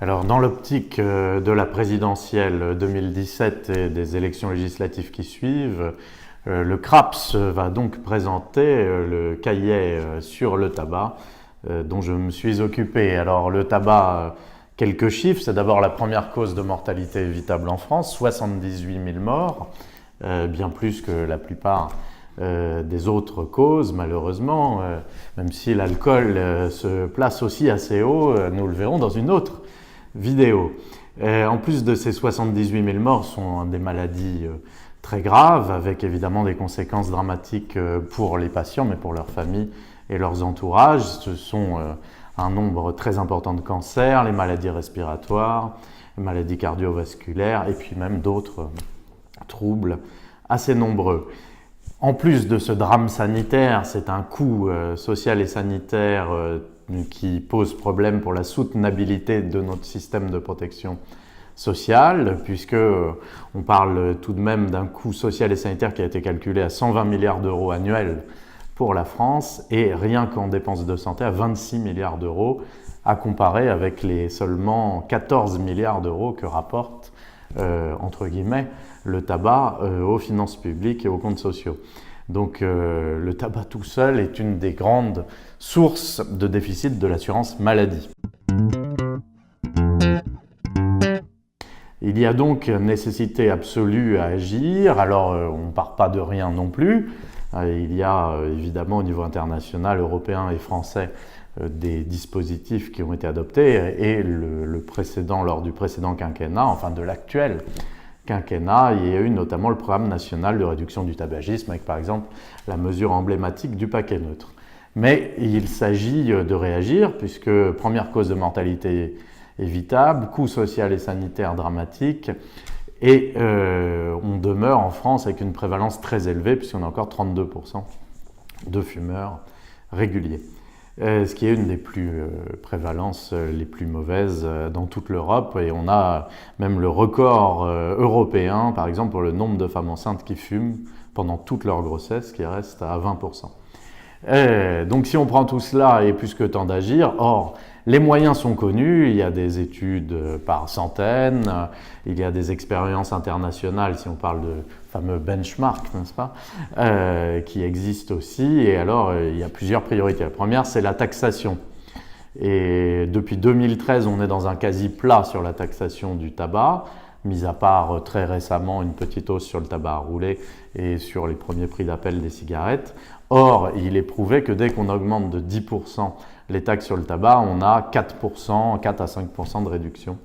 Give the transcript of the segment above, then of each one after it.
Alors, dans l'optique de la présidentielle 2017 et des élections législatives qui suivent, le CRAPS va donc présenter le cahier sur le tabac dont je me suis occupé. Alors, le tabac, quelques chiffres, c'est d'abord la première cause de mortalité évitable en France, 78 000 morts, bien plus que la plupart des autres causes, malheureusement, même si l'alcool se place aussi assez haut, nous le verrons dans une autre vidéo. En plus de ces 78 000 morts, sont des maladies très graves, avec évidemment des conséquences dramatiques pour les patients, mais pour leurs familles et leurs entourages. Ce sont un nombre très important de cancers, les maladies respiratoires, les maladies cardiovasculaires, et puis même d'autres troubles assez nombreux. En plus de ce drame sanitaire, c'est un coût social et sanitaire qui pose problème pour la soutenabilité de notre système de protection sociale, puisque on parle tout de même d'un coût social et sanitaire qui a été calculé à 120 milliards d'euros annuels pour la France, et rien qu'en dépenses de santé à 26 milliards d'euros, à comparer avec les seulement 14 milliards d'euros que rapporte, entre guillemets, le tabac aux finances publiques et aux comptes sociaux. Donc le tabac tout seul est une des grandes sources de déficit de l'assurance maladie. Il y a donc nécessité absolue à agir. Alors on ne part pas de rien non plus. Il y a évidemment au niveau international, européen et français des dispositifs qui ont été adoptés, et lors du précédent quinquennat, enfin de l'actuel quinquennat, il y a eu notamment le programme national de réduction du tabagisme avec par exemple la mesure emblématique du paquet neutre. Mais il s'agit de réagir puisque première cause de mortalité évitable, coût social et sanitaire dramatique, et on demeure en France avec une prévalence très élevée puisqu'on a encore 32% de fumeurs réguliers. Ce qui est une des prévalences les plus mauvaises dans toute l'Europe, et on a même le record européen, par exemple, pour le nombre de femmes enceintes qui fument pendant toute leur grossesse, qui reste à 20%. Donc si on prend tout cela, il est plus que temps d'agir. Or, les moyens sont connus, il y a des études par centaines, il y a des expériences internationales, si on parle de fameux benchmark, n'est-ce pas, qui existent aussi. Et alors, il y a plusieurs priorités. La première, c'est la taxation. Et depuis 2013, on est dans un quasi-plat sur la taxation du tabac, mis à part très récemment une petite hausse sur le tabac à rouler et sur les premiers prix d'appel des cigarettes. Or, il est prouvé que dès qu'on augmente de 10% les taxes sur le tabac, on a 4 à 5% de réduction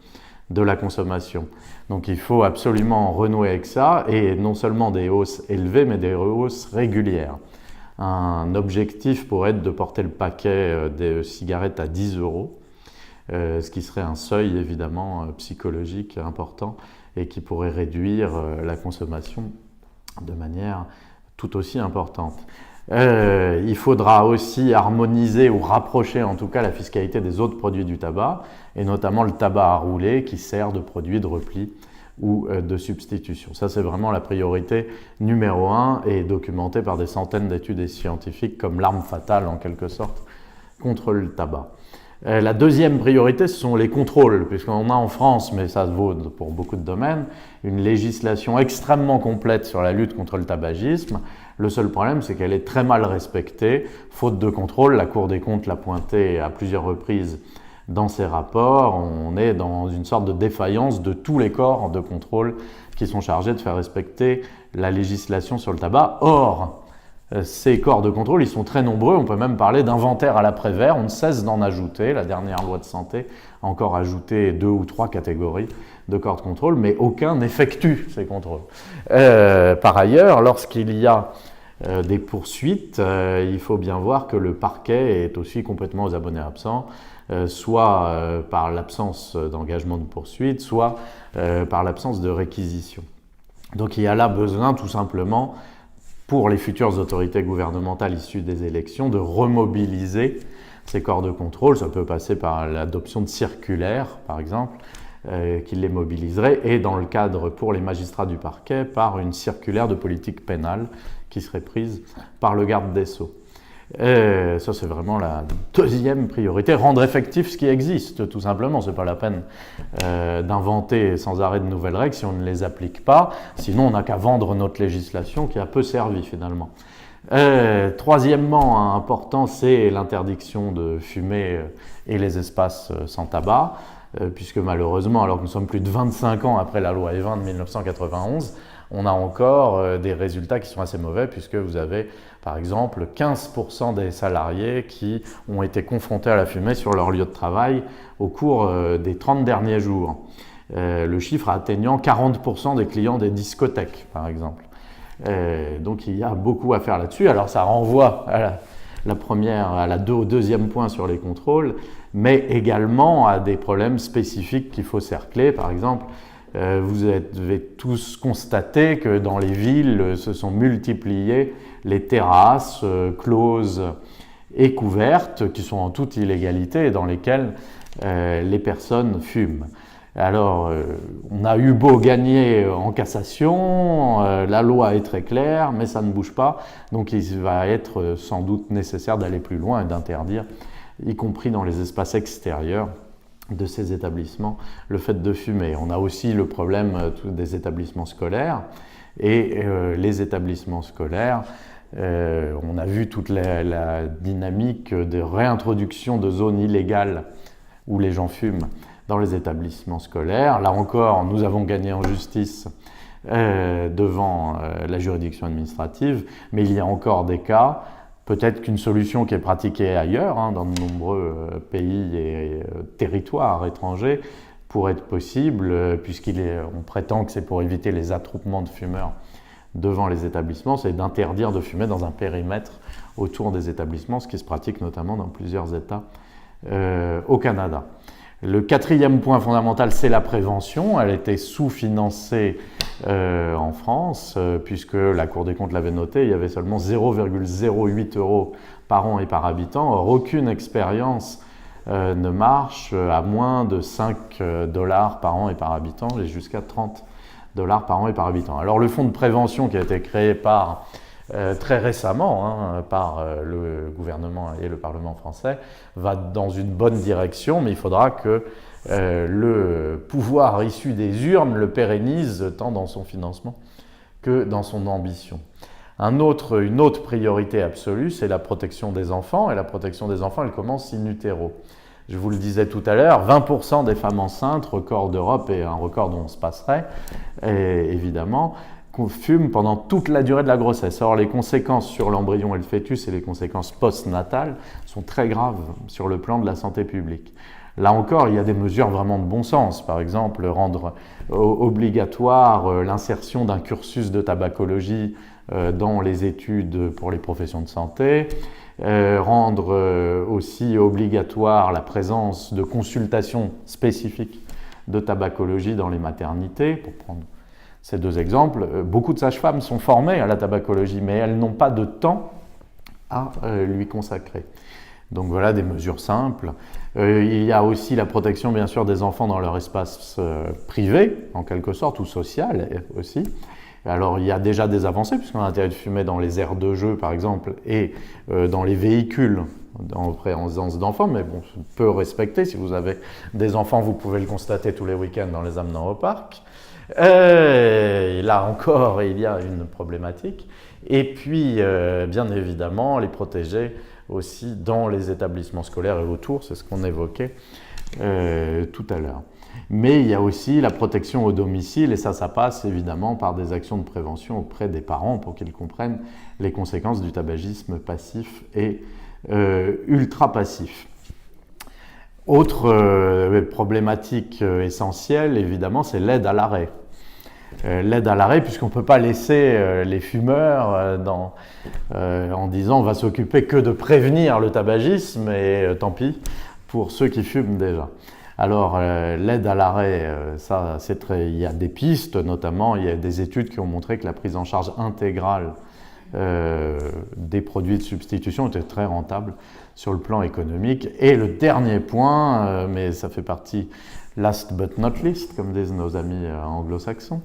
de la consommation. Donc il faut absolument renouer avec ça, et non seulement des hausses élevées, mais des hausses régulières. Un objectif pourrait être de porter le paquet des cigarettes à 10 euros, ce qui serait un seuil évidemment psychologique important et qui pourrait réduire la consommation de manière tout aussi importante. Il faudra aussi harmoniser ou rapprocher en tout cas la fiscalité des autres produits du tabac, et notamment le tabac à rouler qui sert de produit de repli ou de substitution. Ça, c'est vraiment la priorité numéro 1 et documentée par des centaines d'études scientifiques comme l'arme fatale en quelque sorte contre le tabac. La deuxième priorité, ce sont les contrôles, puisqu'on a en France, mais ça vaut pour beaucoup de domaines, une législation extrêmement complète sur la lutte contre le tabagisme. Le seul problème, c'est qu'elle est très mal respectée. Faute de contrôle, la Cour des comptes l'a pointé à plusieurs reprises dans ses rapports. On est dans une sorte de défaillance de tous les corps de contrôle qui sont chargés de faire respecter la législation sur le tabac. Or, ces corps de contrôle, ils sont très nombreux, on peut même parler d'inventaire à l'après-vert, on ne cesse d'en ajouter. La dernière loi de santé a encore ajouté 2 ou 3 catégories de corps de contrôle, mais aucun n'effectue ces contrôles. Par ailleurs, lorsqu'il y a des poursuites, il faut bien voir que le parquet est aussi complètement aux abonnés absents, soit par l'absence d'engagement de poursuite, soit par l'absence de réquisition. Donc il y a là besoin tout simplement, pour les futures autorités gouvernementales issues des élections, de remobiliser ces corps de contrôle. Ça peut passer par l'adoption de circulaires, par exemple, qui les mobiliserait, et dans le cadre pour les magistrats du parquet, par une circulaire de politique pénale qui serait prise par le garde des Sceaux. Ça, c'est vraiment la deuxième priorité. Rendre effectif ce qui existe, tout simplement. Ce n'est pas la peine d'inventer sans arrêt de nouvelles règles si on ne les applique pas. Sinon, on n'a qu'à vendre notre législation qui a peu servi finalement. Troisièmement, important, c'est l'interdiction de fumer et les espaces sans tabac, puisque malheureusement, alors que nous sommes plus de 25 ans après la loi E20 de 1991, on a encore des résultats qui sont assez mauvais, puisque vous avez par exemple 15% des salariés qui ont été confrontés à la fumée sur leur lieu de travail au cours des 30 derniers jours. Le chiffre atteignant 40% des clients des discothèques, par exemple. Donc il y a beaucoup à faire là-dessus. Alors ça renvoie à au deuxième point sur les contrôles, mais également à des problèmes spécifiques qu'il faut cercler. Par exemple, vous avez tous constaté que dans les villes se sont multipliées les terrasses closes et couvertes qui sont en toute illégalité et dans lesquelles les personnes fument. Alors, on a eu beau gagner en cassation, la loi est très claire, mais ça ne bouge pas. Donc, il va être sans doute nécessaire d'aller plus loin et d'interdire, y compris dans les espaces extérieurs de ces établissements, le fait de fumer. On a aussi le problème des établissements scolaires. Et les établissements scolaires, on a vu toute la dynamique de réintroduction de zones illégales où les gens fument dans les établissements scolaires. Là encore, nous avons gagné en justice devant la juridiction administrative, mais il y a encore des cas. Peut-être qu'une solution qui est pratiquée ailleurs, dans de nombreux pays et territoires étrangers, pourrait être possible, puisqu'on prétend que c'est pour éviter les attroupements de fumeurs devant les établissements, c'est d'interdire de fumer dans un périmètre autour des établissements, ce qui se pratique notamment dans plusieurs États au Canada. Le quatrième point fondamental, c'est la prévention. Elle était sous-financée en France, puisque la Cour des comptes l'avait noté, il y avait seulement 0,08 € par an et par habitant. Or, aucune expérience ne marche à moins de 5 $ par an et par habitant, et jusqu'à 30 $ par an et par habitant. Alors, le fonds de prévention qui a été créé très récemment par le gouvernement et le Parlement français va dans une bonne direction, mais il faudra que le pouvoir issu des urnes le pérennise tant dans son financement que dans son ambition. Une autre priorité absolue, c'est la protection des enfants, et la protection des enfants, elle commence in utero. Je vous le disais tout à l'heure, 20% des femmes enceintes, record d'Europe et un record dont on se passerait, évidemment, fument pendant toute la durée de la grossesse. Or, les conséquences sur l'embryon et le fœtus et les conséquences post-natales sont très graves sur le plan de la santé publique. Là encore, il y a des mesures vraiment de bon sens. Par exemple, rendre obligatoire l'insertion d'un cursus de tabacologie dans les études pour les professions de santé, rendre aussi obligatoire la présence de consultations spécifiques de tabacologie dans les maternités, pour prendre ces deux exemples. Beaucoup de sages-femmes sont formées à la tabacologie, mais elles n'ont pas de temps à lui consacrer. Donc voilà des mesures simples. Il y a aussi la protection, bien sûr, des enfants dans leur espace privé, en quelque sorte, ou social aussi. Alors il y a déjà des avancées, puisqu'on a interdit de fumer dans les aires de jeu, par exemple, et dans les véhicules en présence d'enfants, mais bon, peu respecté. Si vous avez des enfants, vous pouvez le constater tous les week-ends en les amenant au parc. Et là encore, il y a une problématique. Et puis, bien évidemment, les protéger aussi dans les établissements scolaires et autour, c'est ce qu'on évoquait tout à l'heure. Mais il y a aussi la protection au domicile, et ça passe évidemment par des actions de prévention auprès des parents pour qu'ils comprennent les conséquences du tabagisme passif et ultra passif. Autre problématique essentielle, évidemment, c'est l'aide à l'arrêt. L'aide à l'arrêt, puisqu'on ne peut pas laisser les fumeurs en disant on va s'occuper que de prévenir le tabagisme et tant pis pour ceux qui fument déjà. Alors l'aide à l'arrêt, il y a des pistes, notamment il y a des études qui ont montré que la prise en charge intégrale des produits de substitution était très rentable sur le plan économique. Et le dernier point, mais ça fait partie last but not least, comme disent nos amis anglo-saxons,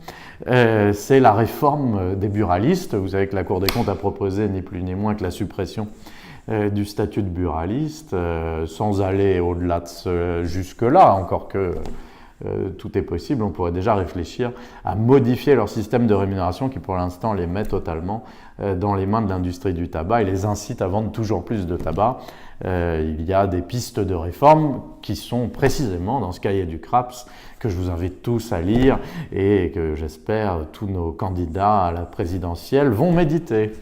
c'est la réforme des buralistes. Vous savez que la Cour des comptes a proposé ni plus ni moins que la suppression du statut de buraliste, sans aller au-delà de jusque-là, encore que tout est possible, on pourrait déjà réfléchir à modifier leur système de rémunération qui pour l'instant les met totalement dans les mains de l'industrie du tabac et les incite à vendre toujours plus de tabac. Il y a des pistes de réforme qui sont précisément dans ce cahier du CRAPS que je vous invite tous à lire et que j'espère tous nos candidats à la présidentielle vont méditer.